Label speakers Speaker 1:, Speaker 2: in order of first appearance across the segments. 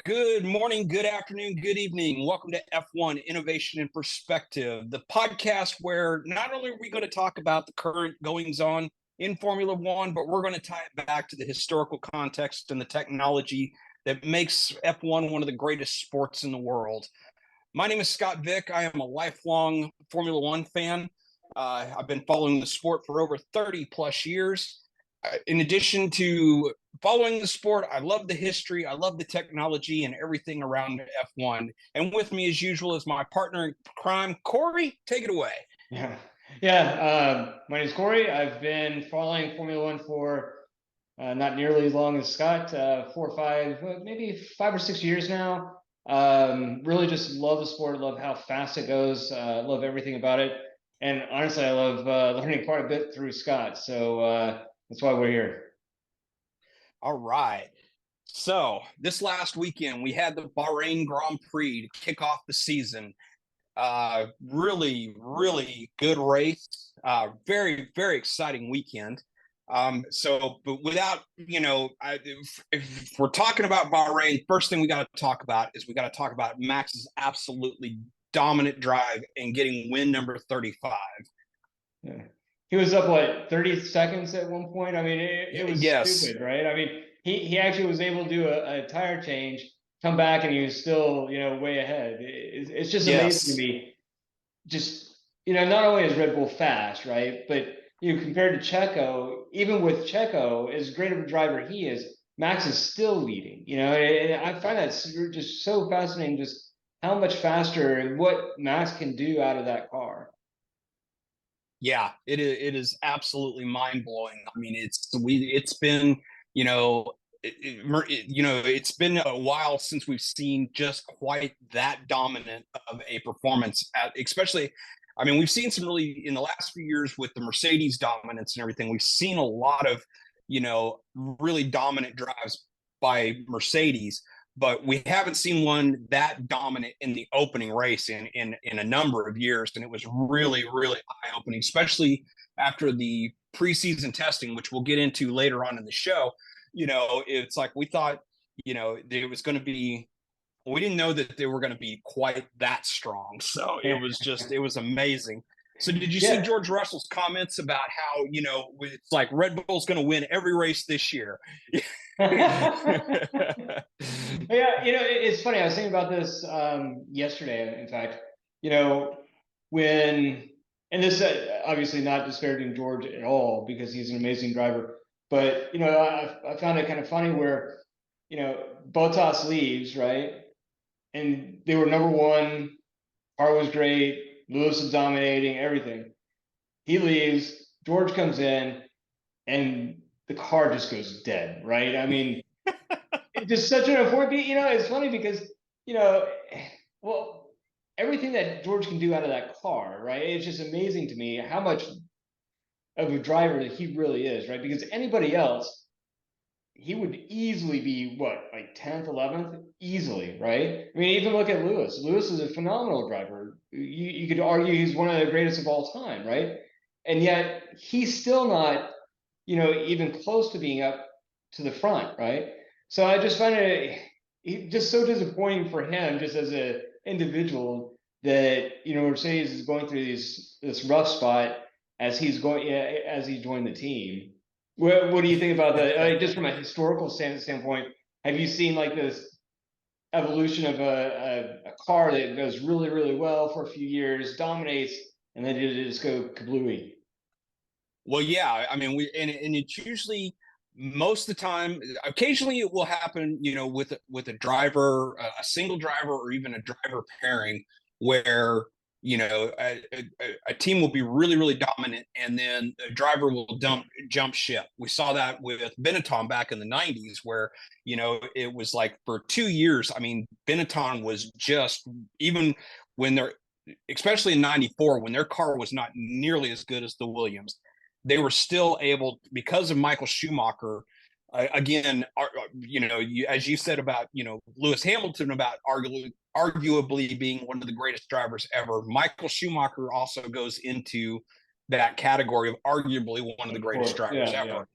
Speaker 1: Good morning, good afternoon, good evening. Welcome to F1 Innovation and Perspective, the podcast where not only are we going to talk about the current goings on in Formula One, but we're going to tie it back to the historical context and the technology that makes F1 one of the greatest sports in the world. My name is Scott Vick. I am a lifelong Formula One fan. I've been following the sport for over 30 plus years. In addition to following the sport, I love the history, I love the technology and everything around F1. And with me, as usual, is my partner in crime, Corey. Take it away.
Speaker 2: Yeah. My name is Corey. I've been following Formula One for not nearly as long as Scott, 4 or 5, maybe 5 or 6 years now. Really just love the sport, love how fast it goes, love everything about it. And honestly, I love learning quite a bit through Scott. So that's why we're here.
Speaker 1: All right. So this last weekend, we had the Bahrain Grand Prix to kick off the season. Really good race. Very, very exciting weekend. But without, if we're talking about Bahrain, first thing we got to talk about is we got to talk about Max's absolutely dominant drive and getting win number 35.
Speaker 2: Yeah. He was up, 30 seconds at one point? I mean, it was stupid, right? I mean, he actually was able to do a tire change, come back, and he was still, way ahead. It's just amazing to me. Just, not only is Red Bull fast, right? But, compared to Checo, even with Checo, as great of a driver he is, Max is still leading, and I find that just so fascinating, just how much faster and what Max can do out of that car.
Speaker 1: Yeah, it is absolutely mind blowing. I mean, it's been it's been a while since we've seen just quite that dominant of a performance. Especially, I mean, we've seen some really in the last few years with the Mercedes dominance and everything. We've seen a lot of really dominant drives by Mercedes, but we haven't seen one that dominant in the opening race in a number of years. And it was really eye-opening, especially after the preseason testing, which we'll get into later on in the show. It's like we thought, it was going to be, we didn't know that they were going to be quite that strong. So it was amazing. So did you see George Russell's comments about how, it's like Red Bull's going to win every race this year?
Speaker 2: Yeah, it's funny. I was thinking about this yesterday, in fact, and this obviously not disparaging George at all because he's an amazing driver, but, I found it kind of funny where, Bottas leaves, right? And they were number one, car was great, Lewis is dominating, everything. He leaves, George comes in, and the car just goes dead, right? I mean, it's just such an important, it's funny because, well, everything that George can do out of that car, right? It's just amazing to me how much of a driver that he really is, right? Because anybody else, he would easily be like 10th, 11th, easily, right? I mean, even look at Lewis. Lewis is a phenomenal driver. You could argue he's one of the greatest of all time, right? And yet he's still not, even close to being up to the front, right? So I just find it just so disappointing for him, just as an individual, that Mercedes is going through this rough spot as he joined the team. What do you think about that? Just from a historical standpoint, have you seen like this evolution of a car that goes really well for a few years, dominates, and then it just go kablooey?
Speaker 1: Well, yeah, I mean, and it's usually most of the time. Occasionally, it will happen, with a driver, a single driver, or even a driver pairing, where a team will be really dominant, and then a driver will jump ship. We saw that with Benetton back in the '90s, where it was like for 2 years. I mean, Benetton was just, even when they're, especially in '94, when their car was not nearly as good as the Williams, they were still able, because of Michael Schumacher. Again, as you said about Lewis Hamilton, about arguably being one of the greatest drivers ever, Michael Schumacher also goes into that category of arguably one of the greatest drivers ever.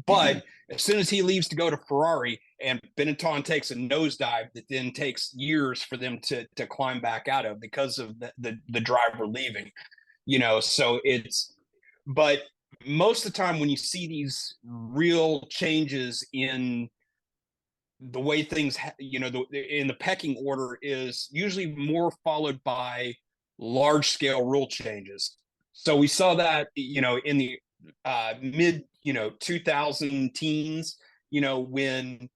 Speaker 1: But as soon as he leaves to go to Ferrari, and Benetton takes a nosedive that then takes years for them to climb back out of because of the driver leaving. So but most of the time when you see these real changes in the way things, in the pecking order, is usually more followed by large scale rule changes. So we saw that, in the mid, 2000 teens, when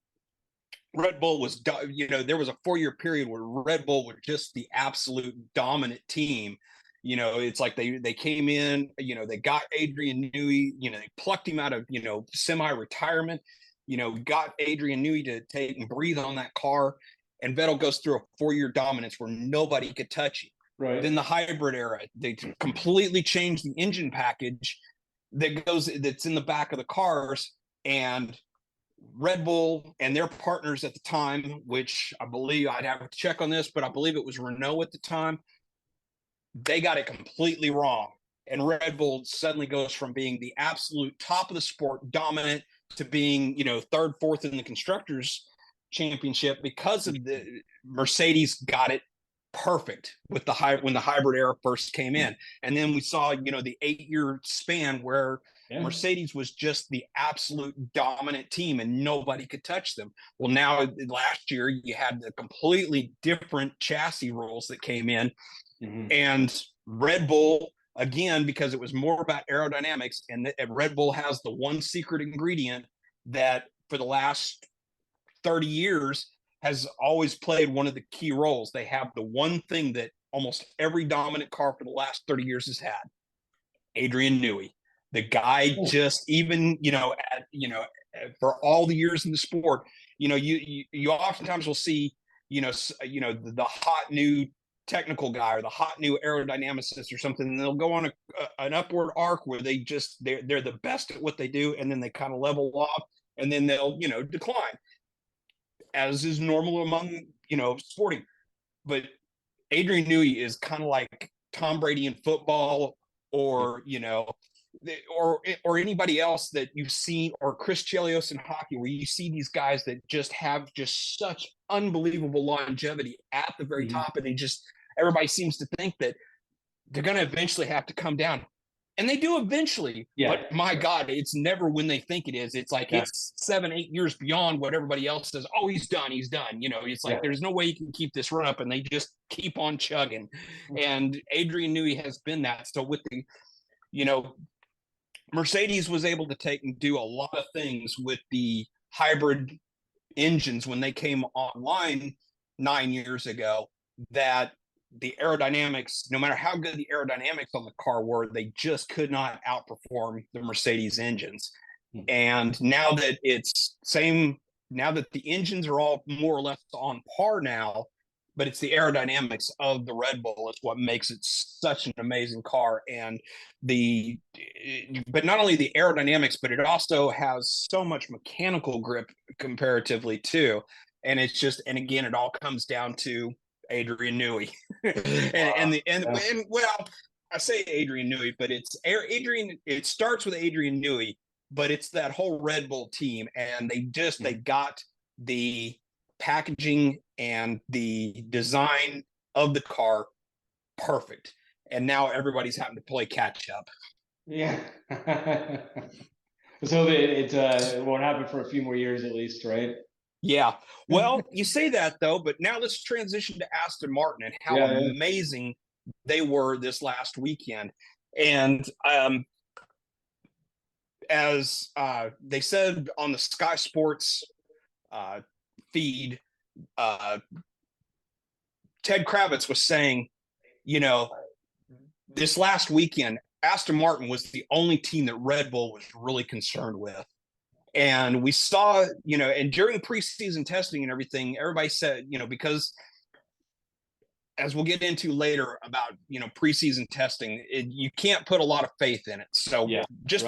Speaker 1: Red Bull was, there was a 4-year period where Red Bull was just the absolute dominant team. It's like they came in, they got Adrian Newey, they plucked him out of, semi-retirement, got Adrian Newey to take and breathe on that car. And Vettel goes through a 4-year dominance where nobody could touch him.
Speaker 2: Right.
Speaker 1: Then the hybrid era, they completely changed the engine package that's in the back of the cars. And Red Bull and their partners at the time, which I believe, I'd have to check on this, but I believe it was Renault at the time, they got it completely wrong. And Red Bull suddenly goes from being the absolute top of the sport, dominant, to being, third, fourth in the constructors championship because of the Mercedes got it perfect with when the hybrid era first came in. And then we saw, the 8-year span where Mercedes was just the absolute dominant team and nobody could touch them. Well, now last year you had the completely different chassis rules that came in. And Red Bull, again, because it was more about aerodynamics, and Red Bull has the one secret ingredient that for the last 30 years has always played one of the key roles. They have the one thing that almost every dominant car for the last 30 years has had: Adrian Newey. The guy just, even, for all the years in the sport, you oftentimes will see, the hot new technical guy or the hot new aerodynamicist or something, and they'll go on an upward arc where they're the best at what they do, and then they kind of level off, and then they'll decline, as is normal among sporting. But Adrian Newey is kind of like Tom Brady in football, or or anybody else that you've seen, or Chris Chelios in hockey, where you see these guys that just have just such unbelievable longevity at the very top, and everybody seems to think that they're going to eventually have to come down, and they do eventually. But my God, it's never when they think it is. It's like it's 7-8 years beyond what everybody else says. Oh, he's done. It's like there's no way you can keep this run up, and they just keep on chugging. And Adrian Newey has been that. So with the, Mercedes was able to take and do a lot of things with the hybrid engines when they came online 9 years ago, that the aerodynamics, no matter how good the aerodynamics on the car were, they just could not outperform the Mercedes engines. And now that the engines are all more or less on par now, but it's the aerodynamics of the Red Bull is what makes it such an amazing car. And but not only the aerodynamics, but it also has so much mechanical grip comparatively too. And it's just, and again, it all comes down to Adrian Newey. Well, I say Adrian Newey, but it's Adrian. It starts with Adrian Newey, but it's that whole Red Bull team, and they got the packaging and the design of the car perfect, and now everybody's having to play catch up.
Speaker 2: Yeah. So it won't happen for a few more years at least, right?
Speaker 1: Yeah. Well, you say that though, but now let's transition to Aston Martin and how amazing they were this last weekend. And as they said on the Sky Sports feed, Ted Kravitz was saying, this last weekend, Aston Martin was the only team that Red Bull was really concerned with. And we saw, and during preseason testing and everything, everybody said, because as we'll get into later about, preseason testing, you can't put a lot of faith in it. So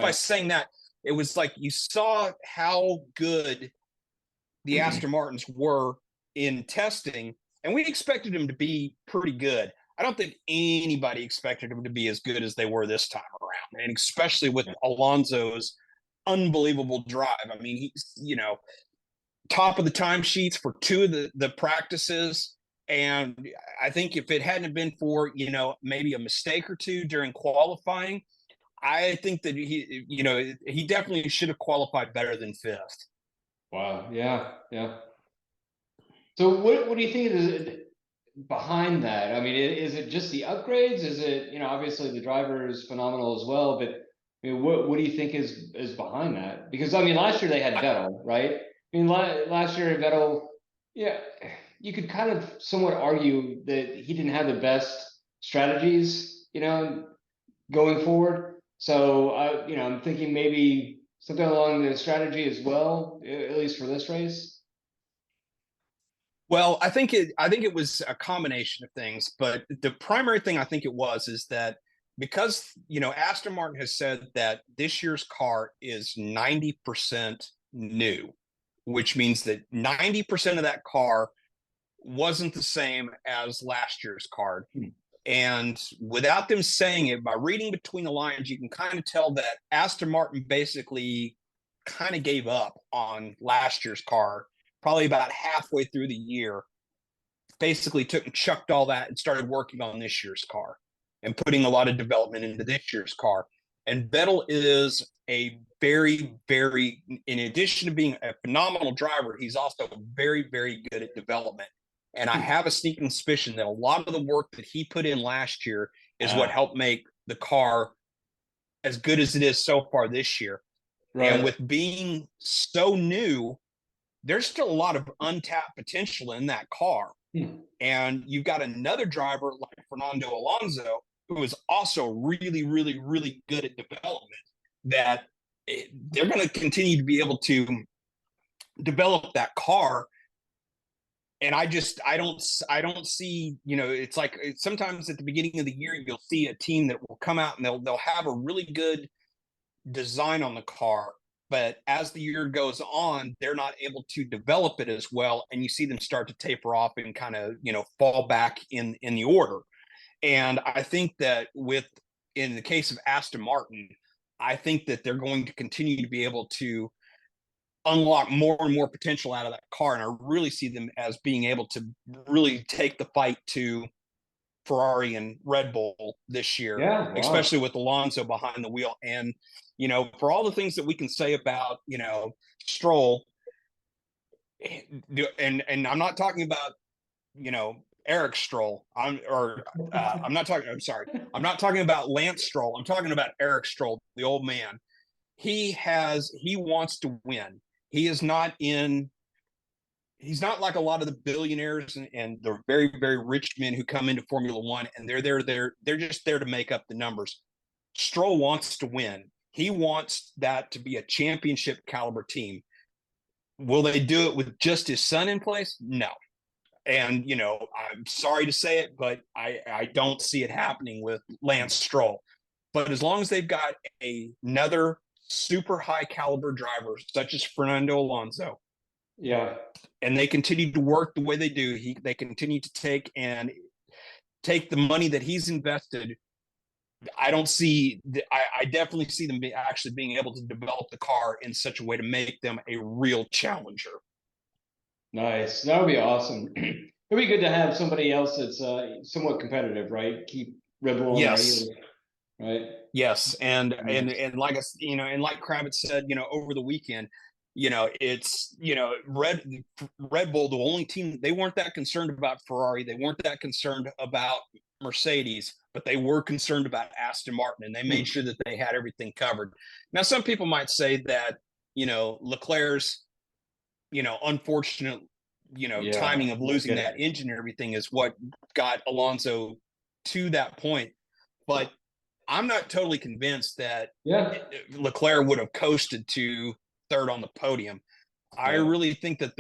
Speaker 1: by saying that, it was like you saw how good the Aston Martins were in testing, and we expected them to be pretty good. I don't think anybody expected them to be as good as they were this time around, and especially with Alonso's unbelievable drive. I mean, he's, top of the timesheets for two of the practices. And I think if it hadn't been for, maybe a mistake or two during qualifying, I think that he definitely should have qualified better than fifth.
Speaker 2: Wow. Yeah. Yeah. So what do you think is behind that? I mean, is it just the upgrades? Is it, obviously the driver is phenomenal as well, but I mean, what do you think is behind that? Because I mean, last year they had Vettel, right? I mean, last year Vettel, yeah, you could kind of somewhat argue that he didn't have the best strategies, going forward. So I'm thinking maybe something along the strategy as well, at least for this race.
Speaker 1: Well, I think it was a combination of things, but the primary thing I think it was is that because Aston Martin has said that this year's car is 90% new, which means that 90% of that car wasn't the same as last year's car.
Speaker 2: Hmm.
Speaker 1: And without them saying it, by reading between the lines, you can kind of tell that Aston Martin basically kind of gave up on last year's car, probably about halfway through the year. Basically took and chucked all that and started working on this year's car and putting a lot of development into this year's car. And Vettel is a very, very, in addition to being a phenomenal driver, he's also very, very good at development. And I have a sneaking suspicion that a lot of the work that he put in last year is what
Speaker 2: Ah,
Speaker 1: helped make the car as good as it is so far this year. And
Speaker 2: right.
Speaker 1: with being so new, there's still a lot of untapped potential in that car.
Speaker 2: Hmm.
Speaker 1: And you've got another driver like Fernando Alonso, who is also really, really, really good at development, that they're going to continue to be able to develop that car. And I don't see, it's like sometimes at the beginning of the year, you'll see a team that will come out and they'll have a really good design on the car, but as the year goes on, they're not able to develop it as well, and you see them start to taper off and kind of fall back in the order. And I think that in the case of Aston Martin, I think that they're going to continue to be able to unlock more and more potential out of that car, and I really see them as being able to really take the fight to Ferrari and Red Bull this year,
Speaker 2: Yeah.
Speaker 1: especially
Speaker 2: Wow.
Speaker 1: with Alonso behind the wheel. And, for all the things that we can say about, Stroll, and I'm not talking about, Eric Stroll. I'm sorry. I'm not talking about Lance Stroll. I'm talking about Eric Stroll, the old man. He wants to win. He is not in he's not like a lot of the billionaires and the very, very rich men who come into Formula One and they're just there to make up the numbers. Stroll wants to win. He wants that to be a championship caliber team. Will they do it with just his son in place? No. And I'm sorry to say it, but I don't see it happening with Lance Stroll. But as long as they've got another super high caliber driver such as Fernando Alonso,
Speaker 2: Yeah.
Speaker 1: and they continue to work the way they do. They continue to take the money that he's invested. I don't see. I definitely see them actually being able to develop the car in such a way to make them a real challenger.
Speaker 2: Nice. That would be awesome. It'd be good to have somebody else that's somewhat competitive, right? Keep Red Bull on their
Speaker 1: Yes,
Speaker 2: heels, right?
Speaker 1: yes, and and
Speaker 2: Nice.
Speaker 1: and like and like Kravitz said, over the weekend, it's Red Bull, the only team. They weren't that concerned about Ferrari. They weren't that concerned about Mercedes, but they were concerned about Aston Martin, and they made
Speaker 2: Hmm.
Speaker 1: sure that they had everything covered. Now, some people might say that Leclerc's unfortunate
Speaker 2: Yeah.
Speaker 1: timing of
Speaker 2: No
Speaker 1: losing
Speaker 2: kidding.
Speaker 1: that engine and everything is what got Alonso to that point. But I'm not totally convinced that
Speaker 2: Yeah.
Speaker 1: Leclerc would have coasted to third on the podium. I
Speaker 2: Yeah.
Speaker 1: really think that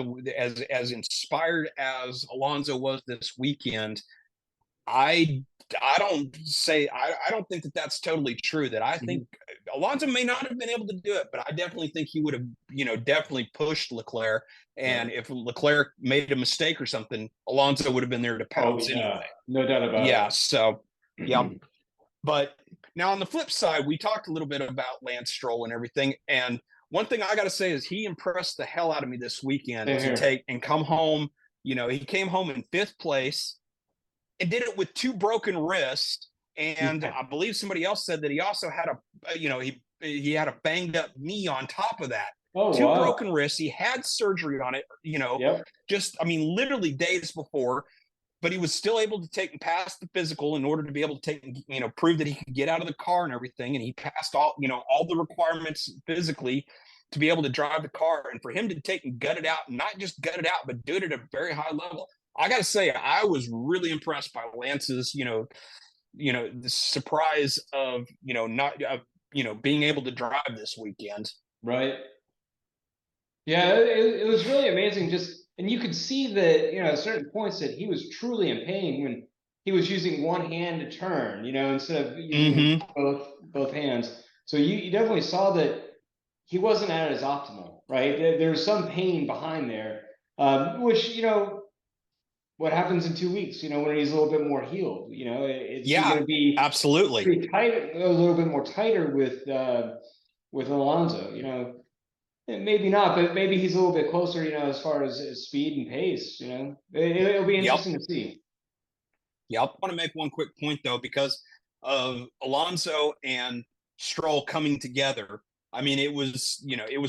Speaker 1: as inspired as Alonso was this weekend, I I don't think that that's totally true. That I think
Speaker 2: Mhm.
Speaker 1: Alonso may not have been able to do it, but I definitely think he would have definitely pushed Leclerc.
Speaker 2: Right.
Speaker 1: And if Leclerc made a mistake or something, Alonso would have been there to
Speaker 2: Oh
Speaker 1: pounce
Speaker 2: yeah.
Speaker 1: anyway.
Speaker 2: No doubt
Speaker 1: Yeah.
Speaker 2: about
Speaker 1: So yeah.
Speaker 2: it.
Speaker 1: But now on the flip side, we talked a little bit about Lance Stroll and everything, and one thing I got to say is he impressed the hell out of me this weekend
Speaker 2: Same
Speaker 1: to
Speaker 2: here.
Speaker 1: take and come home. He came home in fifth place and did it with two broken wrists. And
Speaker 2: Yeah.
Speaker 1: I believe somebody else said that he also had he had a banged up knee on top of that.
Speaker 2: Oh,
Speaker 1: Two
Speaker 2: wow.
Speaker 1: broken wrists. He had surgery on it.
Speaker 2: Yep.
Speaker 1: Just I mean, literally days before, but he was still able to take and pass the physical in order to be able to take, prove that he could get out of the car and everything. And he passed all the requirements physically to be able to drive the car. And for him to take and gut it out, not just gut it out, but do it at a very high level. I got to say, I was really impressed by Lance's, the surprise of, not, being able to drive this weekend.
Speaker 2: Right. Yeah, it was really amazing. Just and you could see that at certain points that he was truly in pain when he was using one hand to turn, instead of using
Speaker 1: Mm-hmm.
Speaker 2: both hands. So you definitely saw that he wasn't at his optimal, right? There's some pain behind there, which what happens in 2 weeks, when he's a little bit more healed. It's
Speaker 1: Yeah,
Speaker 2: going to be
Speaker 1: absolutely.
Speaker 2: pretty tight, a little bit more tighter with Alonso. Maybe not, but maybe he's a little bit closer, as far as speed and pace. It'll be
Speaker 1: Yep.
Speaker 2: interesting to see.
Speaker 1: Yeah, I want to make one quick point though, because of Alonso and Stroll coming together. I mean, it was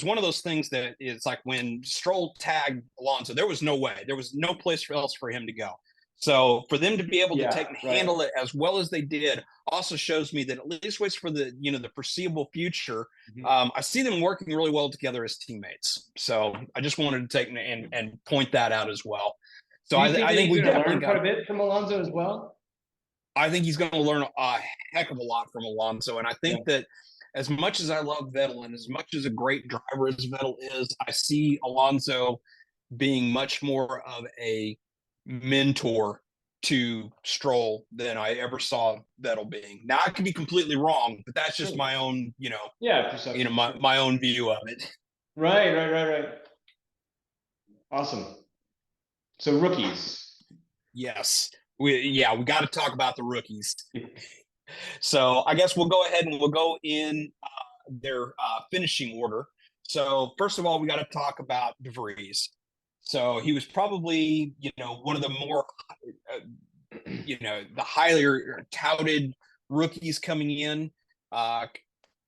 Speaker 1: one of those things that it's like when Stroll tagged Alonso, there was no way, there was no place else for him to go. So for them to be able to take
Speaker 2: Yeah,
Speaker 1: and
Speaker 2: right.
Speaker 1: handle it as well as they did also shows me that at least waits for the foreseeable future.
Speaker 2: Mhm.
Speaker 1: I see them working really well together as teammates. So I just wanted to take and point that out as well. So
Speaker 2: Do you think
Speaker 1: I
Speaker 2: that
Speaker 1: think
Speaker 2: he's
Speaker 1: we
Speaker 2: going to
Speaker 1: definitely
Speaker 2: learn quite
Speaker 1: got
Speaker 2: a bit from Alonso as well?
Speaker 1: I think he's going to learn a heck of a lot from Alonso. And I
Speaker 2: Yeah,
Speaker 1: think that as much as I love Vettel and as much as a great driver as Vettel is, I see Alonso being much more of a mentor to Stroll than I ever saw Vettel being. Now I could be completely wrong, but that's just
Speaker 2: sure.
Speaker 1: my own,
Speaker 2: Yeah, perception,
Speaker 1: my,
Speaker 2: sure.
Speaker 1: my own view of it.
Speaker 2: Right, right, right, right. Awesome. So rookies.
Speaker 1: Yes. We got to talk about the rookies. So I guess we'll go ahead and we'll go in their finishing order. So first of all, we got to talk about DeVries. So he was probably, one of the more, the highly touted rookies coming in. Uh,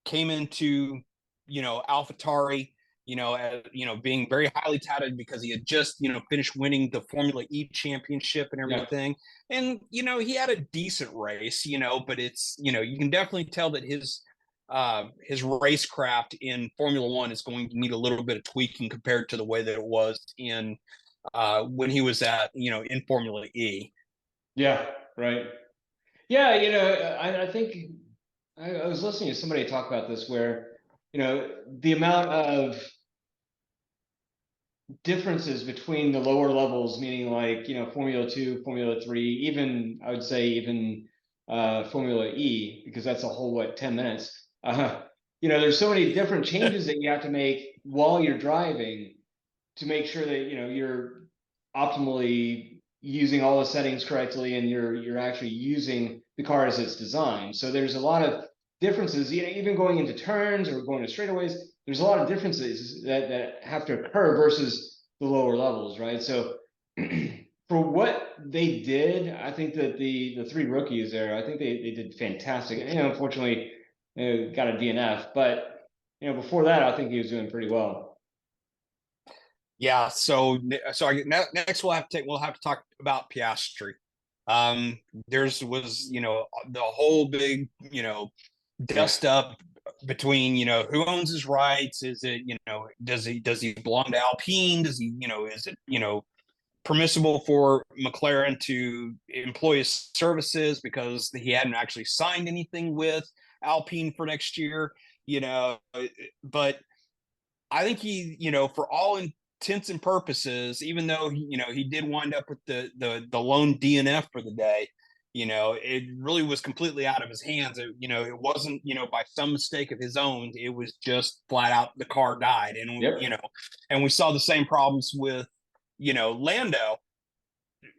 Speaker 1: Came into, AlphaTauri, being very highly touted because he had just, finished winning the Formula E championship and
Speaker 2: Yeah,
Speaker 1: everything. And, he had a decent race, but it's, you can definitely tell that his racecraft in Formula One is going to need a little bit of tweaking compared to the way that it was in when he was in Formula E.
Speaker 2: yeah, right. Yeah, I think I was listening to somebody talk about this where, the amount of differences between the lower levels, meaning like, Formula 2, Formula 3, even I would say even Formula E, because that's a whole 10 minutes. There's so many different changes that you have to make while you're driving to make sure that you're optimally using all the settings correctly and you're actually using the car as it's designed. So there's a lot of differences, even going into turns or going to straightaways. There's a lot of differences that have to occur versus the lower levels, right? So for what they did, I think that the three rookies there, I think they did fantastic. And unfortunately, got a DNF, but before that, I think he was doing pretty well.
Speaker 1: Yeah, next we'll have to talk about Piastri. There's was the whole big
Speaker 2: Yeah.
Speaker 1: dust up between who owns his rights. Is it does he belong to Alpine? Does he is it permissible for McLaren to employ his services because he hadn't actually signed anything with Alpine for next year? But I think he, for all intents and purposes, even though he did wind up with the lone DNF for the day, it really was completely out of his hands. It wasn't, by some mistake of his own. It was just flat out the car died, and
Speaker 2: Yep.
Speaker 1: and we saw the same problems with, Lando.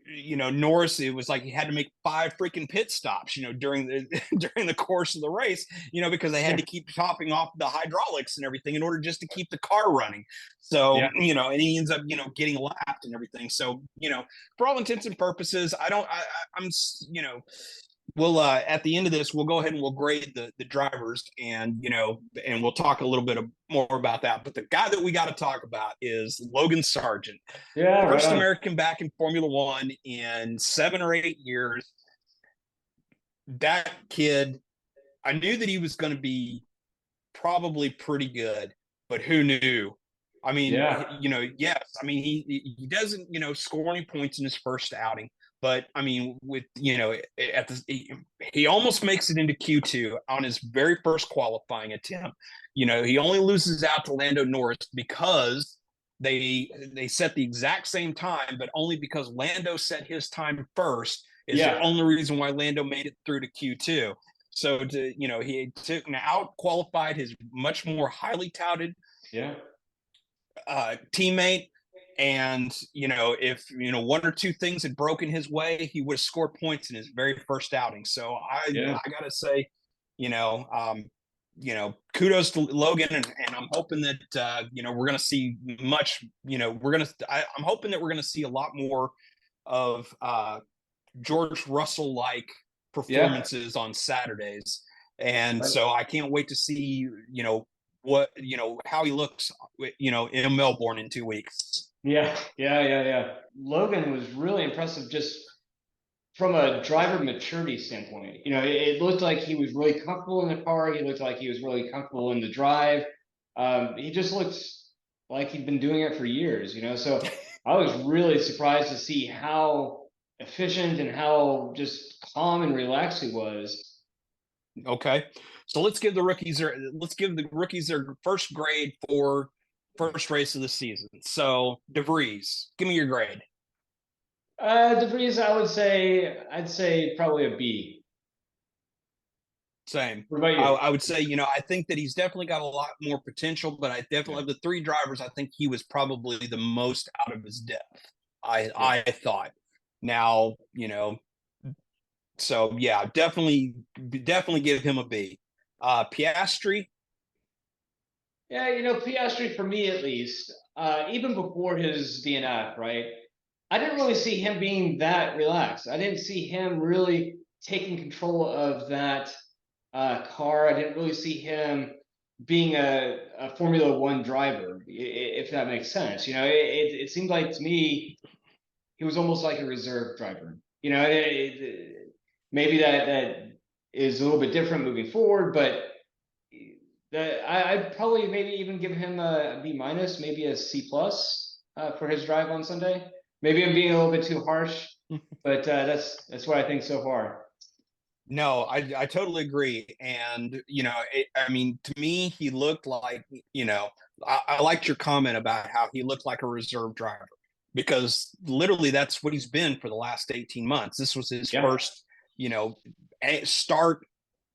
Speaker 1: Norris, it was like he had to make 5 freaking pit stops, during the during the course of the race, because they had
Speaker 2: Yeah.
Speaker 1: to keep topping off the hydraulics and everything in order just to keep the car running. So,
Speaker 2: Yeah.
Speaker 1: and he ends up, getting lapped and everything. So, for all intents and purposes, I'm, we'll at the end of this, we'll go ahead and we'll grade the drivers, and and we'll talk a little bit more about that. But the guy that we got to talk about is Logan Sargent,
Speaker 2: Yeah. Right
Speaker 1: first
Speaker 2: on.
Speaker 1: American back in Formula One in 7 or 8 years. That kid, I knew that he was going to be probably pretty good, but who knew? I mean,
Speaker 2: Yeah.
Speaker 1: yes. I mean, he doesn't, score any points in his first outing, but I mean, with at the he almost makes it into Q2 on his very first qualifying attempt. He only loses out to Lando Norris because they set the exact same time, but only because Lando set his time first is the
Speaker 2: Yeah.
Speaker 1: only reason why Lando made it through to Q2. So he took out qualified his much more highly touted
Speaker 2: Yeah.
Speaker 1: teammate, and if one or two things had broken his way, he would have scored points in his very first outing. So
Speaker 2: Yeah.
Speaker 1: I gotta say, kudos to Logan, and I'm hoping that we're gonna see much. I'm hoping that we're gonna see a lot more of George Russell like
Speaker 2: Yeah.
Speaker 1: performances on Saturdays. And
Speaker 2: Right.
Speaker 1: so I can't wait to see, what, how he looks, in Melbourne in 2 weeks.
Speaker 2: Yeah. Yeah. Yeah. Yeah. Logan was really impressive just from a driver maturity standpoint. It looked like he was really comfortable in the car. He looked like he was really comfortable in the drive. He just looked like he'd been doing it for years. So I was really surprised to see how efficient and how just calm and relaxed he was.
Speaker 1: Okay. So let's give the rookies their first grade for first race of the season. So DeVries, give me your grade.
Speaker 2: DeVries, I'd say probably a B.
Speaker 1: Same.
Speaker 2: What about
Speaker 1: I,
Speaker 2: you?
Speaker 1: I would say, I think that he's definitely got a lot more potential, but I
Speaker 2: Yeah.
Speaker 1: definitely, of the three drivers, I think he was probably the most out of his depth.
Speaker 2: Yeah.
Speaker 1: I thought. Now, so yeah, definitely give him a B. Piastri,
Speaker 2: Yeah, Piastri for me at least, even before his DNF, right? I didn't really see him being that relaxed. I didn't see him really taking control of that car. I didn't really see him being a Formula One driver, if that makes sense. It seemed like to me he was almost like a reserve driver. Maybe that is a little bit different moving forward, but I'd probably maybe even give him a B minus, maybe a C plus for his drive on Sunday. Maybe I'm being a little bit too harsh, but that's what I think so far.
Speaker 1: no, I totally agree. And I mean, to me, he looked like I liked your comment about how he looked like a reserve driver, because literally that's what he's been for the last 18 months. This was his
Speaker 2: Yeah,
Speaker 1: first, start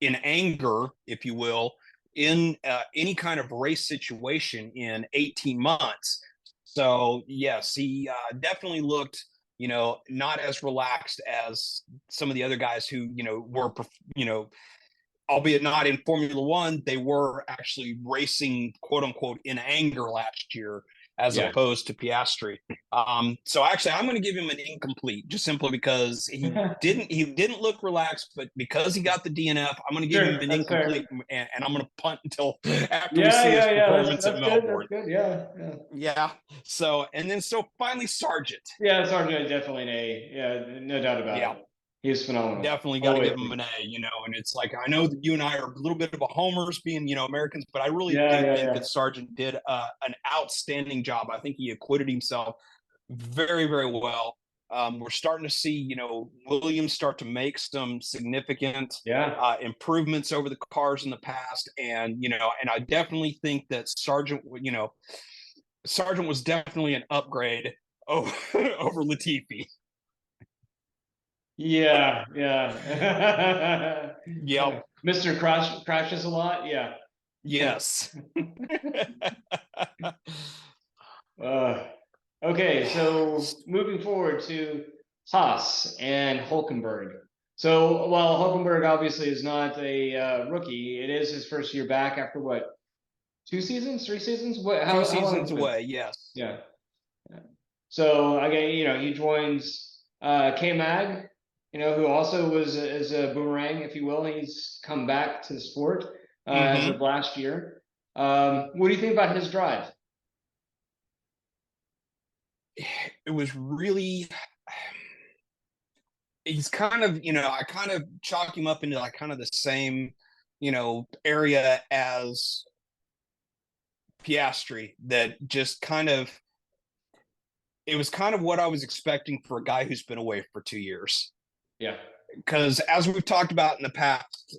Speaker 1: in anger, if you will, in any kind of race situation in 18 months. So yes, he definitely looked, not as relaxed as some of the other guys who, were, you know, albeit not in Formula One, they were actually racing, quote unquote, in anger last year, as
Speaker 2: yeah.
Speaker 1: opposed to Piastri. So actually, I'm going to give him an incomplete, just simply because he didn't look relaxed, but because he got the DNF, I'm going to give him
Speaker 2: Sure,
Speaker 1: an
Speaker 2: that's fair.
Speaker 1: incomplete, and I'm going to punt until after we
Speaker 2: Yeah,
Speaker 1: see his
Speaker 2: yeah, yeah. That's
Speaker 1: performance at
Speaker 2: that's good. That's
Speaker 1: Melbourne.
Speaker 2: good. Yeah, yeah.
Speaker 1: Yeah. So finally, Sargent.
Speaker 2: Yeah, Sargent definitely an A. Yeah, no doubt about
Speaker 1: Yeah.
Speaker 2: it. He was phenomenal
Speaker 1: Definitely
Speaker 2: all
Speaker 1: got
Speaker 2: the
Speaker 1: to
Speaker 2: way
Speaker 1: give him
Speaker 2: through.
Speaker 1: an A, and it's like I know that you and I are a little bit of a homers being, Americans, but I really
Speaker 2: Yeah,
Speaker 1: do
Speaker 2: yeah,
Speaker 1: think
Speaker 2: yeah,
Speaker 1: that Sargent did an outstanding job. I think he acquitted himself very, very well. We're starting to see, Williams start to make some significant
Speaker 2: yeah.
Speaker 1: improvements over the cars in the past, and and I definitely think that Sargent was definitely an upgrade over, over Latifi.
Speaker 2: Yeah, yeah.
Speaker 1: Yep.
Speaker 2: Mr. Crash crashes a lot. Yeah.
Speaker 1: Yes.
Speaker 2: Uh, okay, so moving forward to Haas and Hulkenberg. So while Hulkenberg obviously is not a rookie, it is his first year back after what, 2 seasons, 3 seasons? What?
Speaker 1: Two
Speaker 2: How long has
Speaker 1: seasons
Speaker 2: it been?
Speaker 1: away, yes.
Speaker 2: Yeah. Yeah. So again, he joins K Mag, who also was is a boomerang, if you will. He's come back to the sport as
Speaker 1: Hmm.
Speaker 2: of last year. What do you think about his drive?
Speaker 1: It was really, he's kind of, I kind of chalk him up into like kind of the same, area as Piastri, that just kind of, it was kind of what I was expecting for a guy who's been away for 2 years.
Speaker 2: Yeah.
Speaker 1: Because as we've talked about in the past,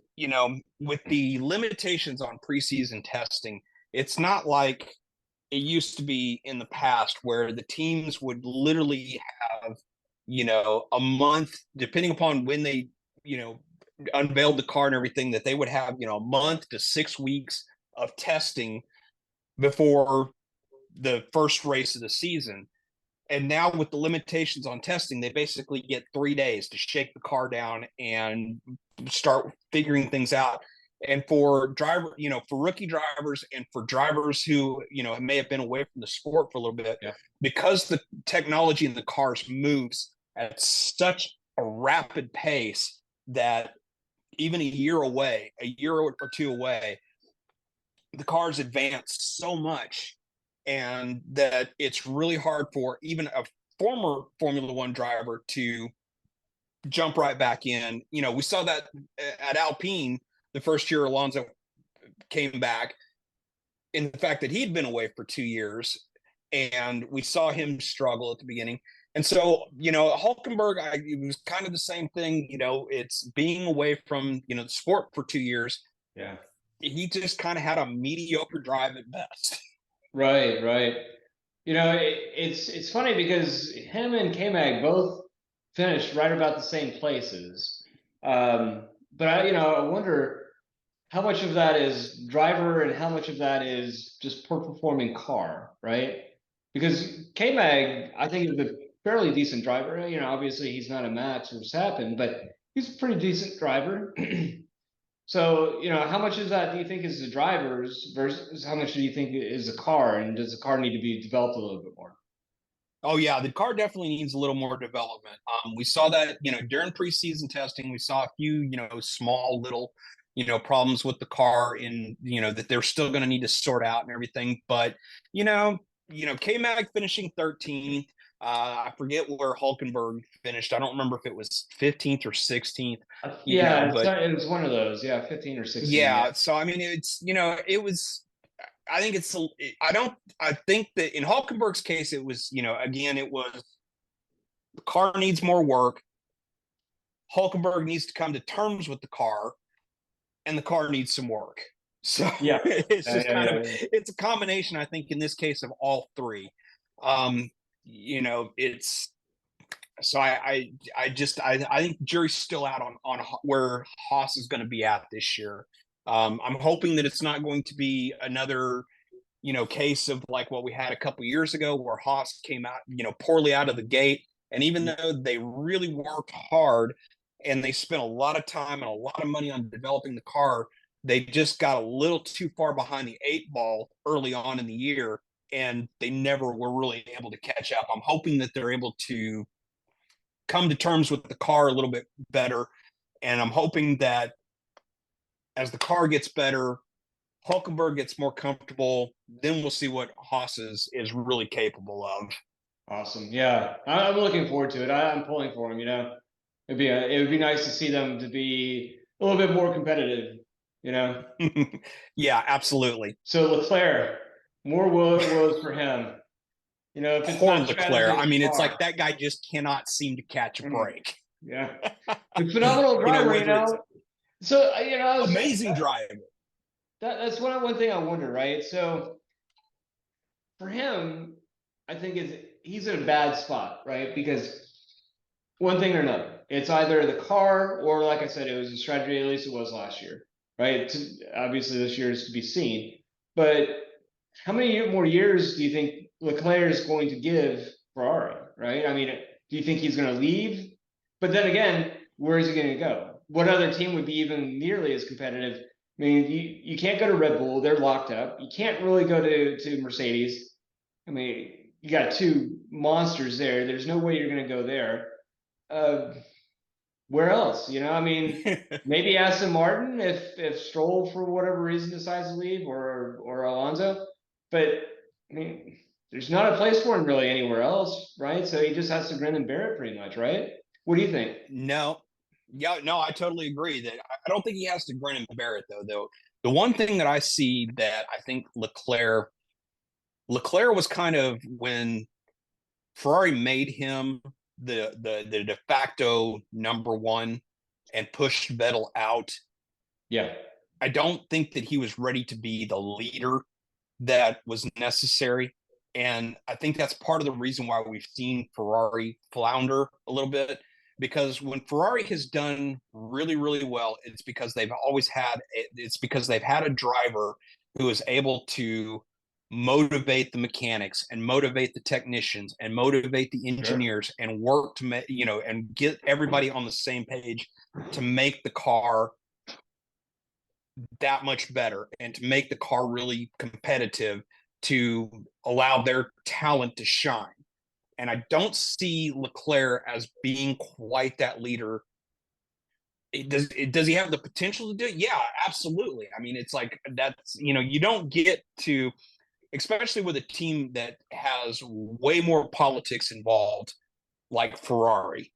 Speaker 1: with the limitations on preseason testing, it's not like it used to be in the past where the teams would literally have, a month, depending upon when they, you know, unveiled the car and everything, that they would have, a month to 6 weeks of testing before the first race of the season. And now with the limitations on testing, they basically get 3 days to shake the car down and start figuring things out. And for for rookie drivers and for drivers who, may have been away from the sport for a little bit,
Speaker 2: Yeah.
Speaker 1: because the technology in the cars moves at such a rapid pace that even a year or two away, the cars advance so much, and that it's really hard for even a former Formula One driver to jump right back in. We saw that at Alpine the first year Alonso came back, in the fact that he'd been away for 2 years, and we saw him struggle at the beginning. And so, Hulkenberg, it was kind of the same thing. It's being away from, the sport for 2 years.
Speaker 2: Yeah.
Speaker 1: He just kind of had a mediocre drive at best.
Speaker 2: Right, right. It's funny because him and K-Mag both finished right about the same places. But I wonder how much of that is driver and how much of that is just poor performing car, right? Because K-Mag, I think, is a fairly decent driver. Obviously he's not a Max or Verstappen, but he's a pretty decent driver. So, how much of that do you think is the drivers versus how much do you think is the car? And does the car need to be developed a little bit more?
Speaker 1: Oh yeah, the car definitely needs a little more development. We saw that, during preseason testing, we saw a few, small little, problems with the car, in, that they're still going to need to sort out and everything. But, K Mag finishing 13th. I forget where Hulkenberg finished. I don't remember if it was 15th or 16th.
Speaker 2: Yeah,
Speaker 1: But
Speaker 2: it was one of those. Yeah, 15 or 16. Yeah.
Speaker 1: yeah, so I mean, it's, it was, I think it's, I think that in Hulkenberg's case, it was, again, it was, the car needs more work. Hulkenberg needs to come to terms with the car, and the car needs some work. So
Speaker 2: Yeah.
Speaker 1: it's
Speaker 2: Yeah,
Speaker 1: just
Speaker 2: yeah,
Speaker 1: kind
Speaker 2: yeah,
Speaker 1: of,
Speaker 2: yeah.
Speaker 1: it's a combination, I think, in this case, of all three. It's, so I think the jury's still out on where Haas is going to be at this year. I'm hoping that it's not going to be another, case of like what we had a couple years ago, where Haas came out, poorly out of the gate. And even
Speaker 2: Yeah.
Speaker 1: though they really worked hard and they spent a lot of time and a lot of money on developing the car, they just got a little too far behind the 8 ball early on in the year, and they never were really able to catch up. I'm hoping that they're able to come to terms with the car a little bit better. And I'm hoping that as the car gets better, Hulkenberg gets more comfortable, then we'll see what Haas is really capable of.
Speaker 2: Awesome. Yeah, I'm looking forward to it. I'm pulling for him. It would be nice to see them to be a little bit more competitive. You know.
Speaker 1: Yeah, absolutely.
Speaker 2: So Leclerc, more woes for him. If it's
Speaker 1: Poor
Speaker 2: not strategy
Speaker 1: Leclerc.
Speaker 2: of
Speaker 1: I
Speaker 2: the
Speaker 1: mean, it's like
Speaker 2: car.
Speaker 1: that guy just cannot seem to catch a
Speaker 2: Mm,
Speaker 1: break.
Speaker 2: yeah, a phenomenal driver.
Speaker 1: Whether it's
Speaker 2: So
Speaker 1: amazing driver.
Speaker 2: that's one thing I wonder, right? So for him, I think he's in a bad spot, right? Because one thing or another, it's either the car or, like I said, it was a strategy. At least it was last year, right? Obviously, this year is to be seen. But how many more years do you think Leclerc is going to give Ferrari, right? I mean, do Do you think he's going to leave? But then again, where is he going to go? What other team would be even nearly as competitive? I mean, you can't go to Red Bull; they're locked up. You can't really go to Mercedes. I mean, you got two monsters there. There's no way you're going to go there. Uh, where else? You know, I mean, maybe Aston Martin if Stroll for whatever reason decides to leave, or Alonso. But I mean, there's not a place for him really anywhere else, right? So he just has to grin and bear it, pretty much, right? What do you think?
Speaker 1: No, yeah, no, I totally agree that I don't think he has to grin and bear it though. The one thing that I see that I think Leclerc was kind of when Ferrari made him the de facto number one and pushed Vettel out.
Speaker 2: Yeah,
Speaker 1: I don't think that he was ready to be the leader that was necessary. And I think that's part of the reason why we've seen Ferrari flounder a little bit. Because when Ferrari has done really, really well, it's because they've had a driver who is able to motivate the mechanics and motivate the technicians and motivate the
Speaker 2: sure.
Speaker 1: engineers and work to make, and get everybody on the same page to make the car that much better and to make the car really competitive to allow their talent to shine. And I don't see Leclerc as being quite that leader. Does he have the potential to do it? Yeah, absolutely. I mean, it's like that's, you don't get to, especially with a team that has way more politics involved, like Ferrari.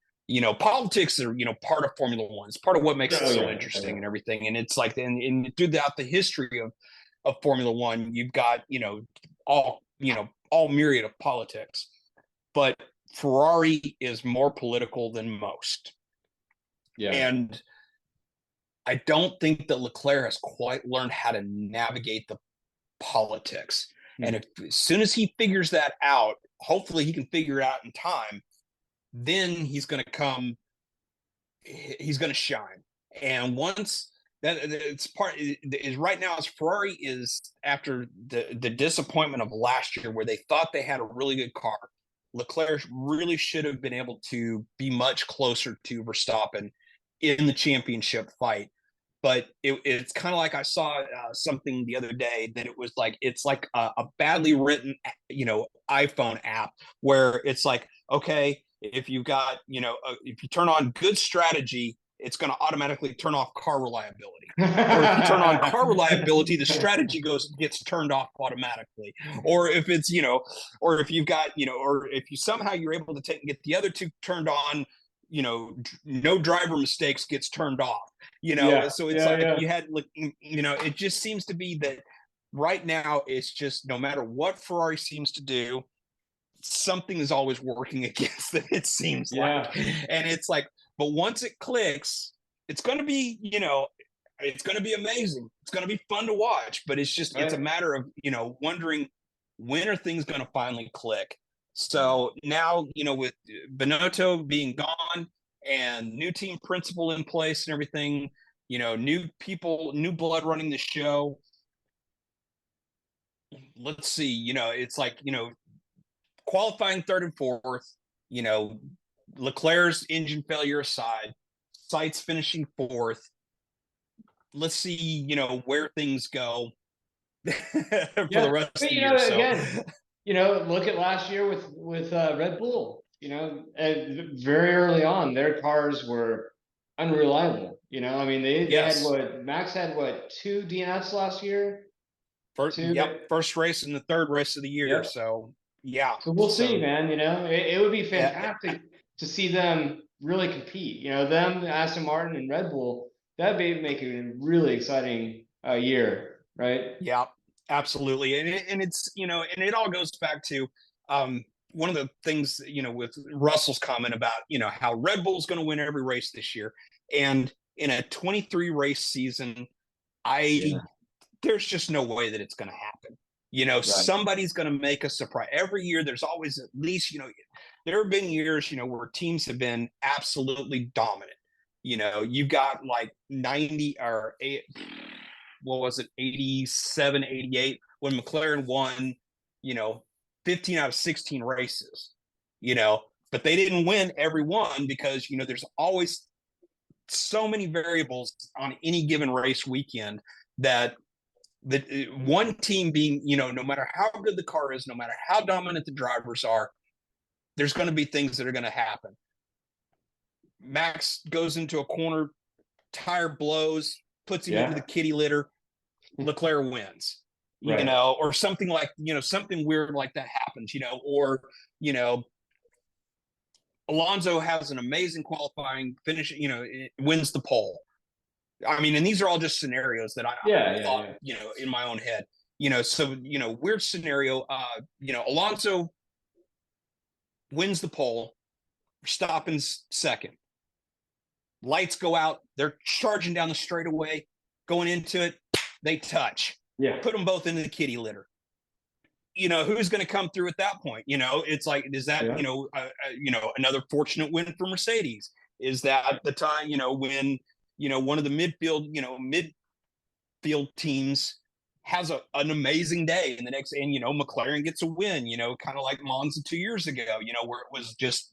Speaker 1: Politics are, part of Formula One. It's part of what makes it
Speaker 2: Oh
Speaker 1: so
Speaker 2: yeah,
Speaker 1: interesting and everything. And it's like, and throughout the history of Formula One, you've got, all myriad of politics. But Ferrari is more political than most.
Speaker 2: yeah.
Speaker 1: And I don't think that Leclerc has quite learned how to navigate the politics. And
Speaker 2: Hmm.
Speaker 1: as soon as he figures that out, hopefully he can figure it out in time, then he's going to shine. And once that it's part is right now, as Ferrari is after the disappointment of last year where they thought they had a really good car, Leclerc really should have been able to be much closer to Verstappen in the championship fight. But it's kind of like I saw something the other day that it's like a badly written, iPhone app where it's like, okay, if you got, if you turn on good strategy, it's going to automatically turn off car reliability. Or if you turn on car reliability, the strategy gets turned off automatically. Or if it's, or if you've got, or if you somehow you're able to get the other two turned on, no driver mistakes gets turned off.
Speaker 2: Yeah,
Speaker 1: So it's
Speaker 2: yeah,
Speaker 1: like
Speaker 2: yeah.
Speaker 1: you had, it just seems to be that right now it's just no matter what Ferrari seems to do, something is always working against it, it seems like.
Speaker 2: Yeah,
Speaker 1: And it's like, but once it clicks, it's going to be, it's going to be amazing. It's going to be fun to watch, but it's a
Speaker 2: right.
Speaker 1: matter of, wondering when are things going to finally click. So now, with Benotto being gone and new team principal in place and everything, new people, new blood running the show. Let's see, it's like, qualifying third and fourth, you know, Leclerc's engine failure aside, Sainz finishing fourth. Let's see, where things go for the
Speaker 2: Yeah,
Speaker 1: rest of
Speaker 2: but
Speaker 1: the year. So,
Speaker 2: again, look at last year with Red Bull. Very early on, their cars were unreliable. I mean, they had
Speaker 1: yes,
Speaker 2: what Max had what two DNFs last year, two.
Speaker 1: first race and the third race of the year.
Speaker 2: Yep.
Speaker 1: So, yeah,
Speaker 2: So we'll see,
Speaker 1: so
Speaker 2: man. It would be
Speaker 1: uh,
Speaker 2: fantastic to see them really compete. Them, Aston Martin, and Red Bull. That'd be make it a really exciting year, right?
Speaker 1: yeah, absolutely. And it's, and it all goes back to one of the things, with Russell's comment about, how Red Bull's going to win every race this year. And in a 23 race season, I
Speaker 2: Yeah.
Speaker 1: there's just no way that it's going to happen.
Speaker 2: Right.
Speaker 1: Somebody's going to make a surprise. Every year, there's always at least, there have been years, where teams have been absolutely dominant. You've got like 90 or eight, what was it, 87, 88, when McLaren won, you know, 15 out of 16 races, you know, but they didn't win every one because, there's always so many variables on any given race weekend that one team being, no matter how good the car is, no matter how dominant the drivers are, there's going to be things that are going to happen. Max goes into a corner, tire blows, puts him into the kitty litter. Leclerc wins,
Speaker 2: Right.
Speaker 1: or something like, something weird like that happens, or, Alonso has an amazing qualifying finish, wins the pole. I mean, and these are all just scenarios that I thought, in my own head, so, weird scenario, Alonso wins the pole, Verstappen's second. Lights go out, they're charging down the straightaway, going into it, they touch.
Speaker 2: Yeah.
Speaker 1: Put them both into the kitty litter. Who's going to come through at that point? It's like, is that, another fortunate win for Mercedes? Is that the time, when, one of the midfield teams has an amazing day in the next, and, McLaren gets a win, kind of like Monza 2 years ago, where it was just,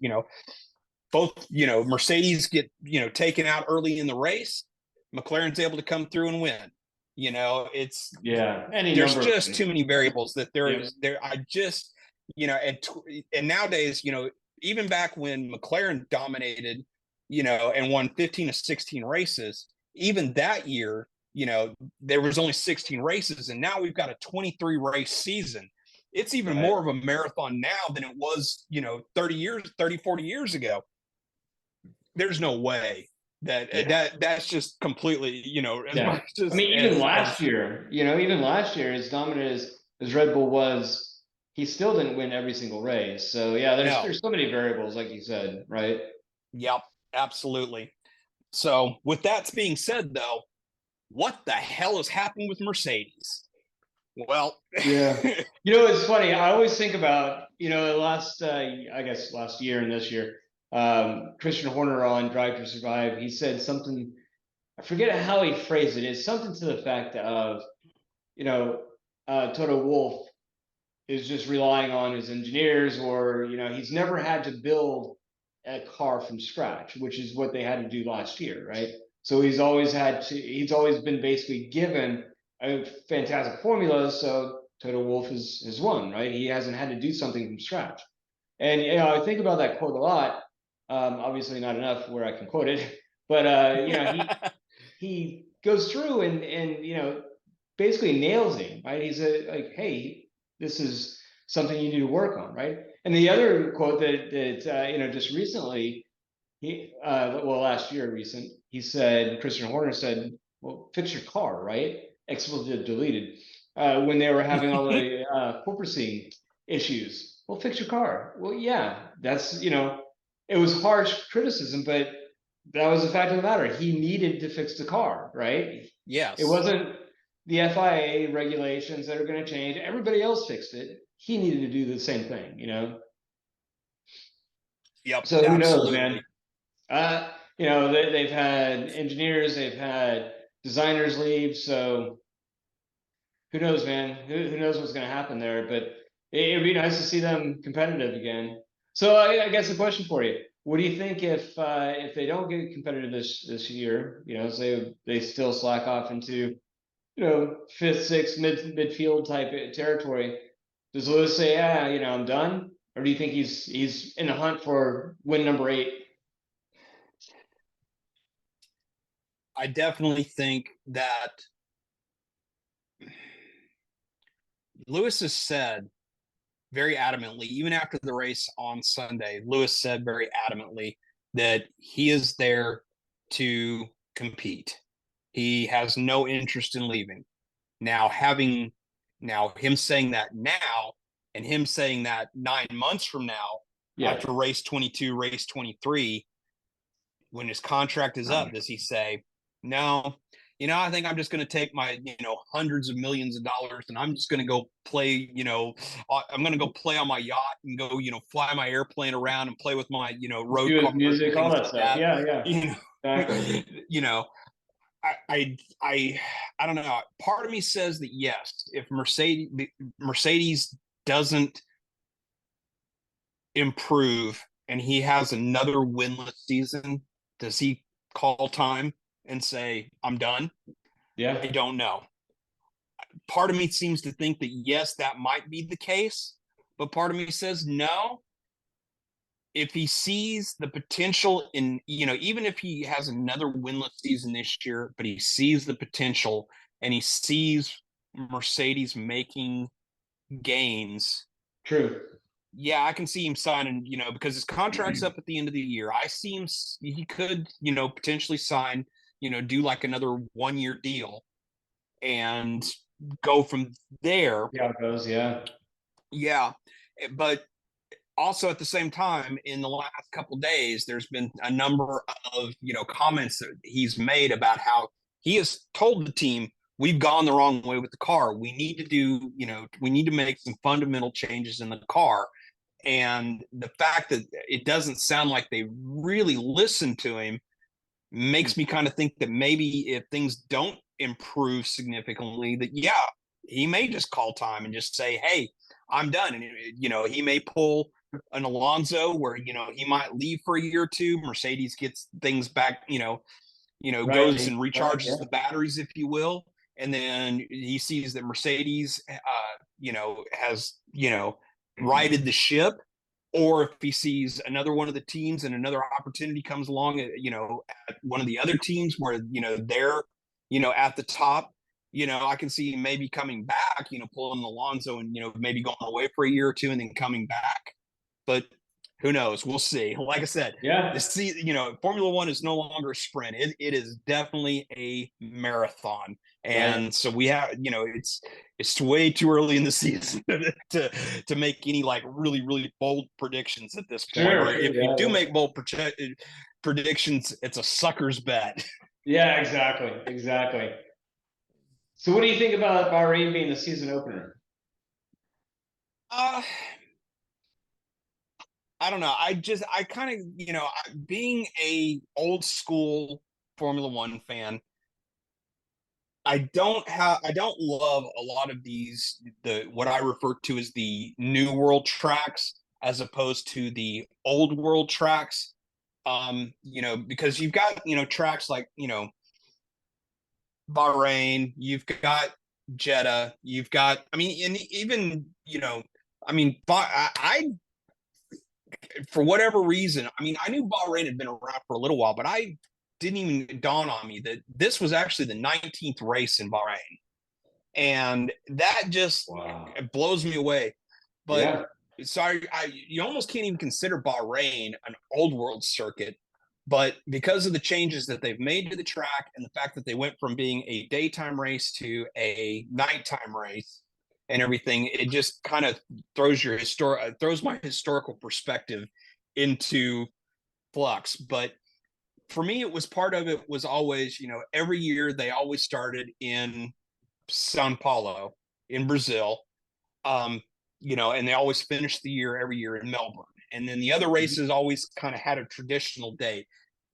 Speaker 1: both, Mercedes get, taken out early in the race. McLaren's able to come through and win. It's there's just too many variables that I just, and nowadays, even back when McLaren dominated, and won 15 of 16 races, even that year, there was only 16 races, and now we've got a 23 race season. It's even more of a marathon now than it was, 30, 40 years ago. There's no way that's just completely,
Speaker 2: I mean, even last year, as dominant as Red Bull was, he still didn't win every single race. So there's so many variables, like you said, right?
Speaker 1: Yep, absolutely. So with that being said, though, what the hell has happened with Mercedes? Well,
Speaker 2: it's funny. I always think about, last year and this year, Christian Horner on Drive to Survive, he said something, I forget how he phrased it. It's something to the fact of, Toto Wolff is just relying on his engineers, or, he's never had to build a car from scratch, which is what they had to do last year, right? So he's always been basically given a fantastic formula. So Toto Wolff has won, right? He hasn't had to do something from scratch. And, I think about that quote a lot. Obviously not enough where I can quote it, but, he goes through and basically nails him, right? He's like, hey, this is something you need to work on, right? And the other quote that just recently, last year he said, Christian Horner said, well, fix your car, right? Expletive deleted. When they were having all the porpoising issues. Well, fix your car. Well, yeah, that's, it was harsh criticism, but that was the fact of the matter. He needed to fix the car, right?
Speaker 1: Yes.
Speaker 2: It wasn't the FIA regulations that are going to change. Everybody else fixed it. He needed to do the same thing,
Speaker 1: Yep.
Speaker 2: So who knows, man? They've had engineers, they've had designers leave. So who knows, man? Who knows what's going to happen there? But it'd be nice to see them competitive again. So I guess a question for you: what do you think if they don't get competitive this year? Say they still slack off into fifth, sixth, midfield type territory. Does Lewis say, I'm done, or do you think he's in the hunt for win number 8?
Speaker 1: I definitely think that Lewis has said very adamantly, even after the race on Sunday, Lewis said very adamantly that he is there to compete. He has no interest in leaving. Now, him saying that now, and him saying that 9 months from now, after race 22, race 23, when his contract is up, does he say, no, I think I'm just going to take my, hundreds of millions of dollars and I'm just going to go play, I'm going to go play on my yacht and go, fly my airplane around and play with my, road car
Speaker 2: music, all that
Speaker 1: like
Speaker 2: stuff.
Speaker 1: That.
Speaker 2: Yeah. Exactly.
Speaker 1: I don't know. Part of me says that yes, if Mercedes doesn't improve and he has another winless season, does he call time and say, I'm done? I
Speaker 2: Yeah.
Speaker 1: don't know. Part of me seems to think that yes, that might be the case, but part of me says no. If he sees the potential in, even if he has another winless season this year, but he sees the potential and he sees Mercedes making gains,
Speaker 2: True.
Speaker 1: yeah, I can see him signing, because his contract's up at the end of the year. I see him, he could, potentially sign, do like another 1 year deal and go from there.
Speaker 2: Yeah, it goes. Yeah.
Speaker 1: Yeah. But also at the same time, in the last couple of days, there's been a number of, comments that he's made about how he has told the team, we've gone the wrong way with the car. We need to do, we need to make some fundamental changes in the car. And the fact that it doesn't sound like they really listen to him makes me kind of think that maybe if things don't improve significantly, that yeah, he may just call time and just say, "Hey, I'm done." And he may pull an Alonso where he might leave for a year or two. Mercedes gets things back,
Speaker 2: Right.
Speaker 1: goes and
Speaker 2: Right. Yeah.
Speaker 1: recharges the batteries, if you will, and then he sees that Mercedes, has righted the ship, or if he sees another one of the teams and another opportunity comes along, at one of the other teams where, they're, at the top, I can see him maybe coming back, pulling Alonso and, maybe going away for a year or two and then coming back. But who knows? We'll see. Like I said,
Speaker 2: Yeah.
Speaker 1: this season, Formula One is no longer a sprint. It is definitely a marathon.
Speaker 2: Right.
Speaker 1: And so we have, it's way too early in the season to make any like really, really bold predictions at this point.
Speaker 2: Sure.
Speaker 1: Or
Speaker 2: Sure.
Speaker 1: if we do
Speaker 2: Yeah.
Speaker 1: make bold predictions, it's a sucker's bet.
Speaker 2: Yeah. Exactly. Exactly. So, what do you think about Bahrain being the season opener?
Speaker 1: Uh, I don't know. I kind of, being a old school Formula One fan, I don't love a lot of these, the what I refer to as the new world tracks as opposed to the old world tracks. Because you've got, tracks like, Bahrain, you've got Jeddah, you've got, I mean, and even, I mean, I for whatever reason, I mean, I knew Bahrain had been around for a little while, but I didn't even dawn on me that this was actually the 19th race in Bahrain. And that just
Speaker 2: Wow.
Speaker 1: it blows me away. But
Speaker 2: Yeah.
Speaker 1: so you almost can't even consider Bahrain an old world circuit. But because of the changes that they've made to the track and the fact that they went from being a daytime race to a nighttime race and everything, it just kind of throws my historical perspective into flux. But for me, it was part of it was always, every year they always started in Sao Paulo in Brazil, um, and they always finish the year every year in Melbourne. And then the other races always kind of had a traditional date,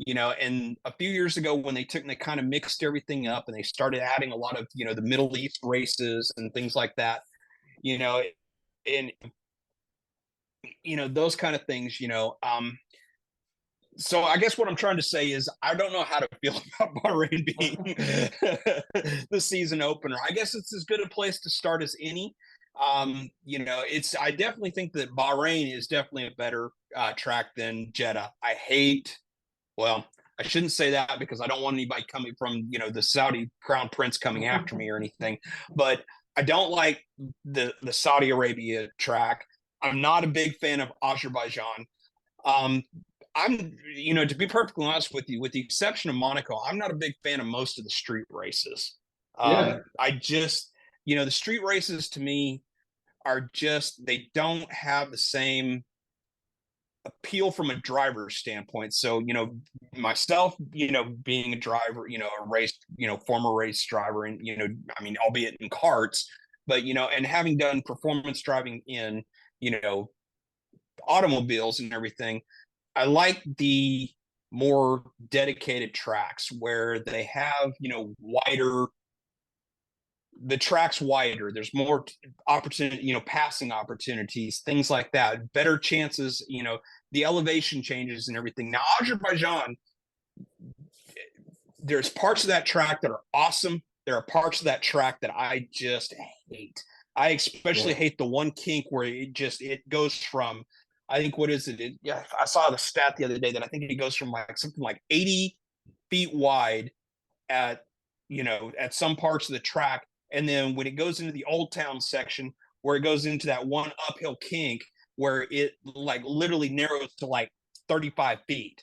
Speaker 1: and a few years ago when they kind of mixed everything up and they started adding a lot of, the Middle East races and things like that, you know, and, those kind of things, so I guess what I'm trying to say is I don't know how to feel about Bahrain being the season opener. I guess it's as good a place to start as any. It's I definitely think that Bahrain is definitely a better track than Jeddah. Well, I shouldn't say that because I don't want anybody coming from, the Saudi crown prince coming after me or anything, but I don't like the Saudi Arabia track. I'm not a big fan of Azerbaijan. Um, to be perfectly honest with you, with the exception of Monaco, I'm not a big fan of most of the street races.
Speaker 2: Yeah.
Speaker 1: I just, the street races to me are just, they don't have the same appeal from a driver's standpoint. So, myself, being a driver, a race, former race driver, and, I mean, albeit in karts, but, and having done performance driving in, automobiles and everything, I like the more dedicated tracks where they have, wider, the track's wider. There's more opportunity, passing opportunities, things like that. Better chances, the elevation changes and everything. Now, Azerbaijan, there's parts of that track that are awesome. There are parts of that track that I just hate. I especially
Speaker 2: Yeah.
Speaker 1: hate the one kink where it goes from, I think, what is it? Yeah, I saw the stat the other day that I think it goes from like something like 80 feet wide at, at some parts of the track, and then when it goes into the Old Town section where it goes into that one uphill kink where it like literally narrows to like 35 feet,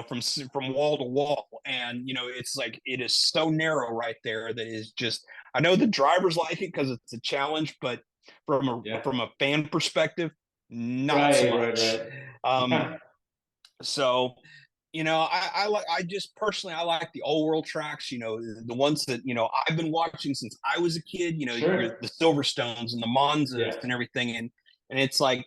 Speaker 1: from wall to wall. And it's like it is so narrow right there that is just, I know the drivers like it because it's a challenge, but from a fan perspective, not so much.
Speaker 2: Right.
Speaker 1: So I just personally, I like the old world tracks, the ones that, I've been watching since I was a kid, you're
Speaker 2: Sure.
Speaker 1: the Silverstones and the Monzas
Speaker 2: Yeah.
Speaker 1: and everything. And it's like,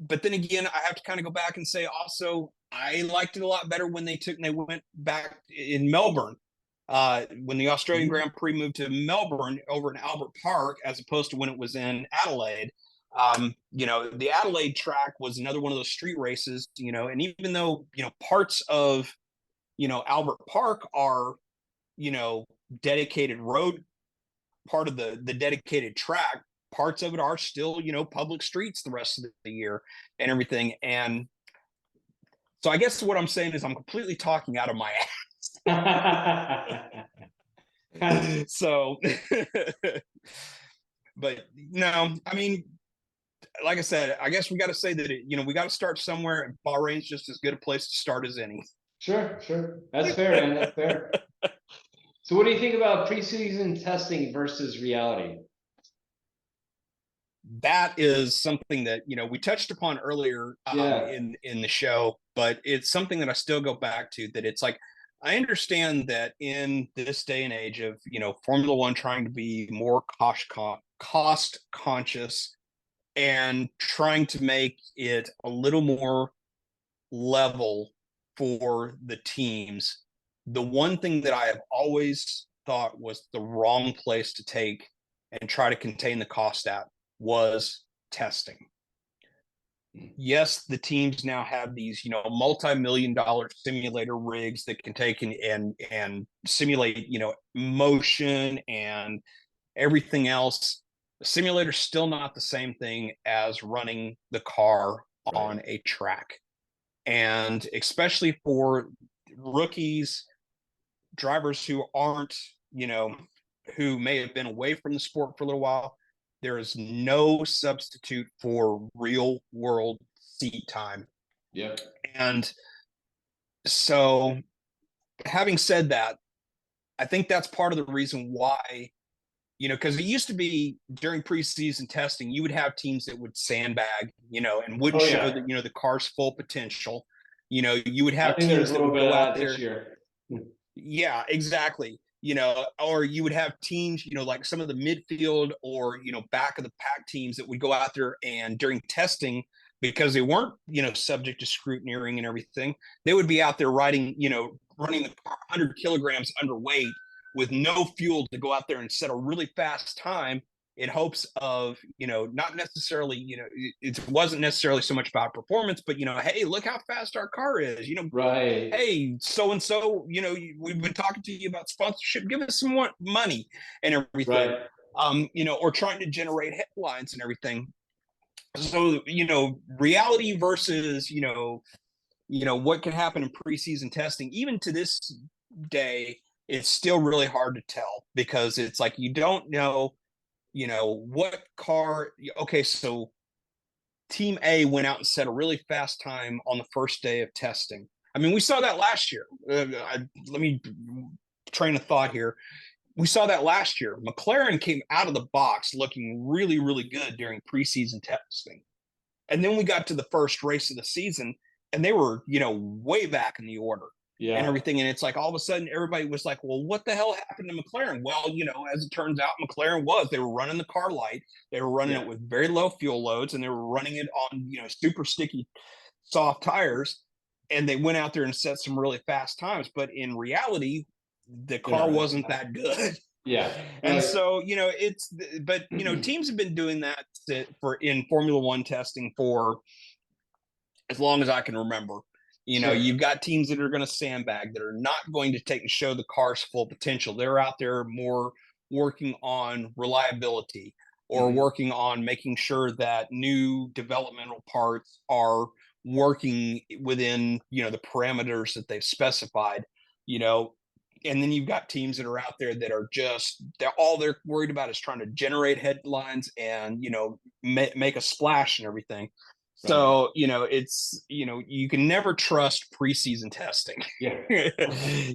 Speaker 1: but then again, I have to kind of go back and say also, I liked it a lot better when they went back in Melbourne. When the Australian
Speaker 2: Mhm.
Speaker 1: Grand Prix moved to Melbourne over in Albert Park, as opposed to when it was in Adelaide. The Adelaide track was another one of those street races, and even though, parts of, Albert Park are, dedicated road, part of the dedicated track, parts of it are still, public streets the rest of the year and everything. And so I guess what I'm saying is I'm completely talking out of my ass. So, but no, I mean, like I said, I guess we got to say that we got to start somewhere, and Bahrain's just as good a place to start as any.
Speaker 2: Sure. That's fair, man. That's fair. So what do you think about preseason testing versus reality?
Speaker 1: That is something that we touched upon earlier
Speaker 2: Yeah.
Speaker 1: in the show, but it's something that I still go back to. That it's like, I understand that in this day and age of Formula One trying to be more cost conscious and trying to make it a little more level for the teams. The one thing that I have always thought was the wrong place to take and try to contain the cost at was testing. Yes, the teams now have these, multi-million-dollar simulator rigs that can take and simulate, motion and everything else. The simulator's still not the same thing as running the car
Speaker 2: Right.
Speaker 1: on a track. And especially for rookies, drivers who aren't, who may have been away from the sport for a little while, there is no substitute for real world seat time.
Speaker 2: Yep.
Speaker 1: And so, having said that, I think that's part of the reason why, because it used to be during preseason testing, you would have teams that would sandbag, and wouldn't
Speaker 2: Oh
Speaker 1: show
Speaker 2: yeah.
Speaker 1: that, the car's full potential. You would
Speaker 2: I
Speaker 1: have
Speaker 2: think there's
Speaker 1: teams
Speaker 2: a
Speaker 1: that
Speaker 2: little
Speaker 1: would
Speaker 2: bit of
Speaker 1: go out
Speaker 2: that this
Speaker 1: there.
Speaker 2: year.
Speaker 1: Yeah, exactly. Or you would have teams, like some of the midfield or, back of the pack teams that would go out there and during testing, because they weren't, subject to scrutineering and everything, they would be out there riding, running the car 100 kilograms underweight with no fuel to go out there and set a really fast time in hopes of, not necessarily, it wasn't necessarily so much about performance, but, hey, look how fast our car is,
Speaker 2: Right.
Speaker 1: hey, so and so, we've been talking to you about sponsorship. Give us some more money and everything.
Speaker 2: Right.
Speaker 1: Or trying to generate headlines and everything. So, reality versus, what can happen in preseason testing, even to this day, it's still really hard to tell because it's like you don't know, what car. Okay, so Team A went out and set a really fast time on the first day of testing. I mean, we saw that last year. Let me train of thought here. We saw that last year. McLaren came out of the box looking really, really good during preseason testing. And then we got to the first race of the season and they were, way back in the order and
Speaker 2: Yeah.
Speaker 1: everything. And it's like all of a sudden everybody was like, well, what the hell happened to McLaren? Well, as it turns out, they were running the car light. They were running
Speaker 2: Yeah.
Speaker 1: it with very low fuel loads and they were running it on, super sticky, soft tires. And they went out there and set some really fast times. But in reality, the
Speaker 2: They're
Speaker 1: car
Speaker 2: not
Speaker 1: wasn't
Speaker 2: missing.
Speaker 1: that good.
Speaker 2: Yeah.
Speaker 1: And
Speaker 2: Right.
Speaker 1: so, but teams have been doing that for in Formula One testing for as long as I can remember. You know,
Speaker 2: Sure.
Speaker 1: you've got teams that are going to sandbag, that are not going to take and show the car's full potential. They're out there more working on reliability or
Speaker 2: Hmm.
Speaker 1: working on making sure that new developmental parts are working within, you know, the parameters that they've specified, you know. And then you've got teams that are out there that are just, they're all they're worried about is trying to generate headlines and, you know, make a splash and everything.
Speaker 2: Right.
Speaker 1: So, you know, it's, you know, you can never trust preseason testing.
Speaker 2: Yeah.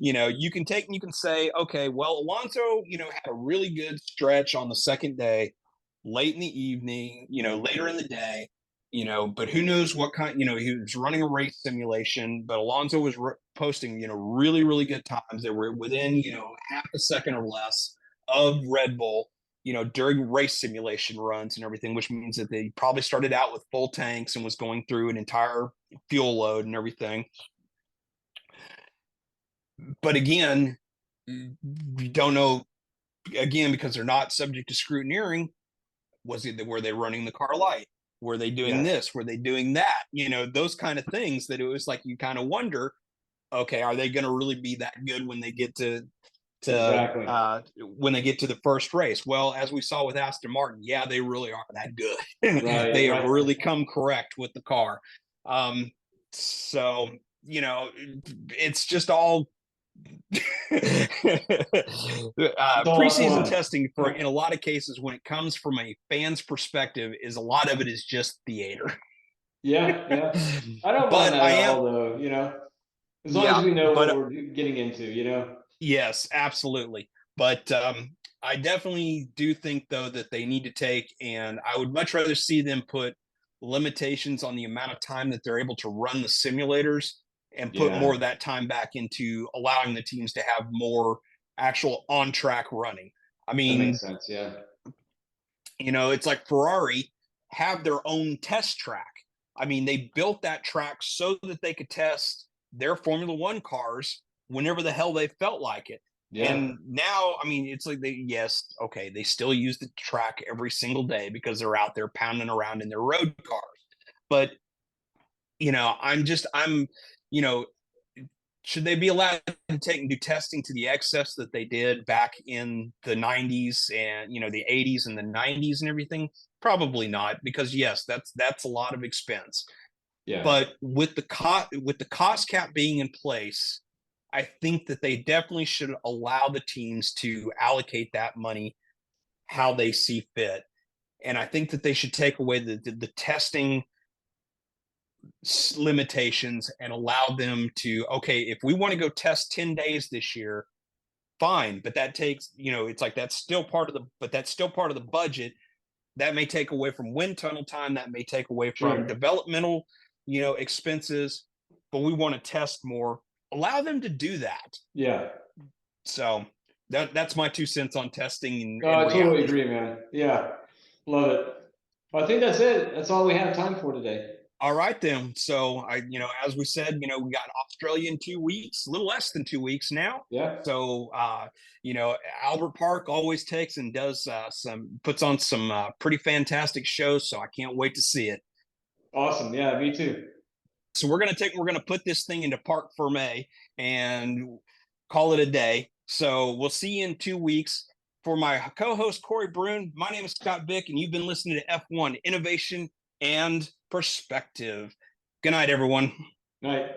Speaker 1: You know, you can take and you can say, okay, well, Alonso, you know, had a really good stretch on the second day, late in the evening, you know, later in the day, you know, but who knows what kind, you know, he was running a race simulation, but Alonso was posting, you know, really, really good times. They were within, you know, half a second or less of Red Bull, you know, during race simulation runs and everything, which means that they probably started out with full tanks and was going through an entire fuel load and everything. But again, we don't know, again, because they're not subject to scrutineering. Were they running the car light? Were they doing
Speaker 2: Yeah.
Speaker 1: this? Were they doing that? You know, those kind of things that it was like you kind of wonder, okay, are they going to really be that good when they get to
Speaker 2: Exactly.
Speaker 1: when they get to the first race? Well, as we saw with Aston Martin, yeah, they really are that good.
Speaker 2: Right.
Speaker 1: They have
Speaker 2: Right.
Speaker 1: really come correct with the car. So you know, it's just all
Speaker 2: It's all
Speaker 1: preseason
Speaker 2: fun.
Speaker 1: testing for in a lot of cases when it comes from a fan's perspective is a lot of it is just theater.
Speaker 2: Yeah. Yeah. I don't mind
Speaker 1: But
Speaker 2: that
Speaker 1: I
Speaker 2: at
Speaker 1: am,
Speaker 2: all, though. As long as
Speaker 1: yeah,
Speaker 2: we know what
Speaker 1: but
Speaker 2: we're getting into.
Speaker 1: yes, absolutely. But I definitely do think though that they need to take, and I would much rather see them put limitations on the amount of time that they're able to run the simulators and put more
Speaker 2: Yeah.
Speaker 1: of that time back into allowing the teams to have more actual on track running. I
Speaker 2: That makes
Speaker 1: mean,
Speaker 2: sense. Yeah.
Speaker 1: you know, it's like Ferrari have their own test track. I mean, they built that track so that they could test their Formula One cars whenever the hell they felt like it.
Speaker 2: Yeah.
Speaker 1: And now, I mean, it's like yes, okay, they still use the track every single day because they're out there pounding around in their road cars. But, you know, you know, should they be allowed to take and do testing to the excess that they did back in the 90s and, you know, the 80s and the 90s and everything? Probably not, because yes, that's a lot of expense.
Speaker 2: Yeah.
Speaker 1: But with the cost cap being in place, I think that they definitely should allow the teams to allocate that money how they see fit. And I think that they should take away the testing limitations and allow them to, okay, if we want to go test 10 days this year, fine, but that takes, you know, it's like that's still part of the, but that's still part of the budget. That may take away from wind tunnel time, that may take away from
Speaker 2: Sure.
Speaker 1: developmental, you know, expenses, but we want to test more. Allow them to do that.
Speaker 2: Yeah.
Speaker 1: So that's my 2 cents on testing
Speaker 2: No,
Speaker 1: in
Speaker 2: I totally
Speaker 1: reality.
Speaker 2: agree, man. Yeah. Love it. Well, I think that's it. That's all we have time for today.
Speaker 1: All right then. So you know, as we said, you know, we got Australia in 2 weeks, a little less than 2 weeks now.
Speaker 2: Yeah.
Speaker 1: So you know, Albert Park always takes and does puts on some pretty fantastic shows. So I can't wait to see it.
Speaker 2: Awesome. Yeah, me too.
Speaker 1: So we're gonna put this thing into Park Ferme and call it a day. So we'll see you in 2 weeks. For my co-host Corey Brune, my name is Scott Vick, and you've been listening to F1 Innovation and Perspective. Good night, everyone.
Speaker 2: Night.